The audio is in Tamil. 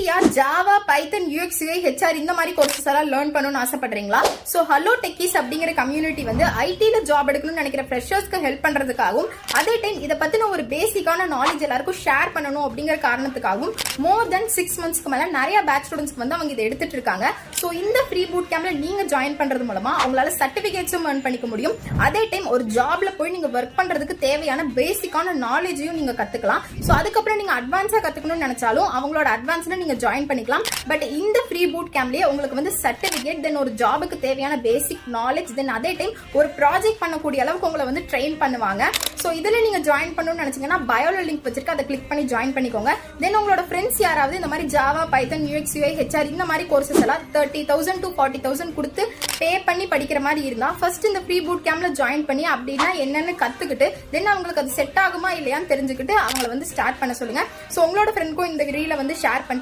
ஐடியா ஜாவா பைத்தன் யூஎக்ஸ் யூஐ ஹெச்ஆர் இந்த மாதிரி கோர்சஸ் எல்லாம் லேர்ன் பண்ணணும்னு ஆசைப்படுறீங்களா? சோ ஹலோ டெக்கீஸ் அப்படிங்கிற கம்யூனிட்டி வந்து ஐடில ஜாப் எடுக்கணும்னு நினைக்கிற ஃப்ரெஷர்ஸ்க்கு ஹெல்ப் பண்றதுக்காகவும் அதே டைம் இதை பத்தின ஒரு பேசிக்கான நாலேஜ் எல்லாருக்கும் ஷேர் பண்ணணும் அப்படிங்கிற காரணத்துக்காகவும் மோர் தென் 6 monthsக்கு மேல நிறைய பேட்ச் ஸ்டூடெண்ட்ஸ்க்கு வந்து அவங்க இதை எடுத்துட்டு இருக்காங்க. சோ இந்த ஃப்ரீ பூட் கேம்ப்ல நீங்க ஜாயின் பண்றது மூலமா அவங்களால சர்டிபிகேட்ஸும் earn பண்ணிக்க முடியும். அதே டைம் ஒரு ஜாப்ல போய் நீங்க ஒர்க் பண்றதுக்கு தேவையான பேசிக்கான நாலேஜையும் நீங்க கத்துக்கலாம். சோ அதுக்கப்புறம் நீங்க அட்வான்ஸா கத்துக்கணும்னு நினைச்சாலும் அவங்களோட அட்வான்ஸ்ல நீங்க ஜாயின் பண்ணிக்கலாம். பட் இந்த ஃப்ரீ பூட் கேம்ப்லயே உங்களுக்கு வந்து சர்டிபிகேட், தென் ஒரு ஜாபுக்கு தேவையான பேசிக் நாலேஜ், தென் அதே டைம் ஒரு ப்ராஜெக்ட் பண்ணக்கூடிய அளவுக்கு உங்களை வந்து ட்ரெயின் பண்ணுவாங்க. சோ இதுல நீங்க ஜாயின் பண்ணணும்னு நினைச்சீங்கன்னா பயோல லிங்க் வச்சிருக்க, அதை கிளிக் பண்ணி ஜாயின் பண்ணிக்கோங்க. தென் உங்களோட ஃப்ரெண்ட்ஸ் யாராவது இந்த மாதிரி ஜாவா பைத்தன் யூஎக்ஸ் யூஐ ஹெச்ஆர் இந்த மாதிரி கோர்சஸ் எல்லாம் 30,000 to 40,000 கொடுத்து பே பண்ணி படிக்கிற மாதிரி இருந்தா ஃபர்ஸ்ட் இந்த ஃப்ரீ பூட் கேம்ப்ல ஜாயின் பண்ணி அப்படின்னா என்னன்னு கத்துக்கிட்டு தென் அவங்களுக்கு அது செட் ஆகுமா இல்லையான்னு தெரிஞ்சுக்கிட்டு அவங்களை வந்து ஸ்டார்ட் பண்ண சொல்லுங்க. சோ உங்களோட ஃப்ரெண்ட்க்கும் இந்த ரீல வந்து ஷேர் பண்ணி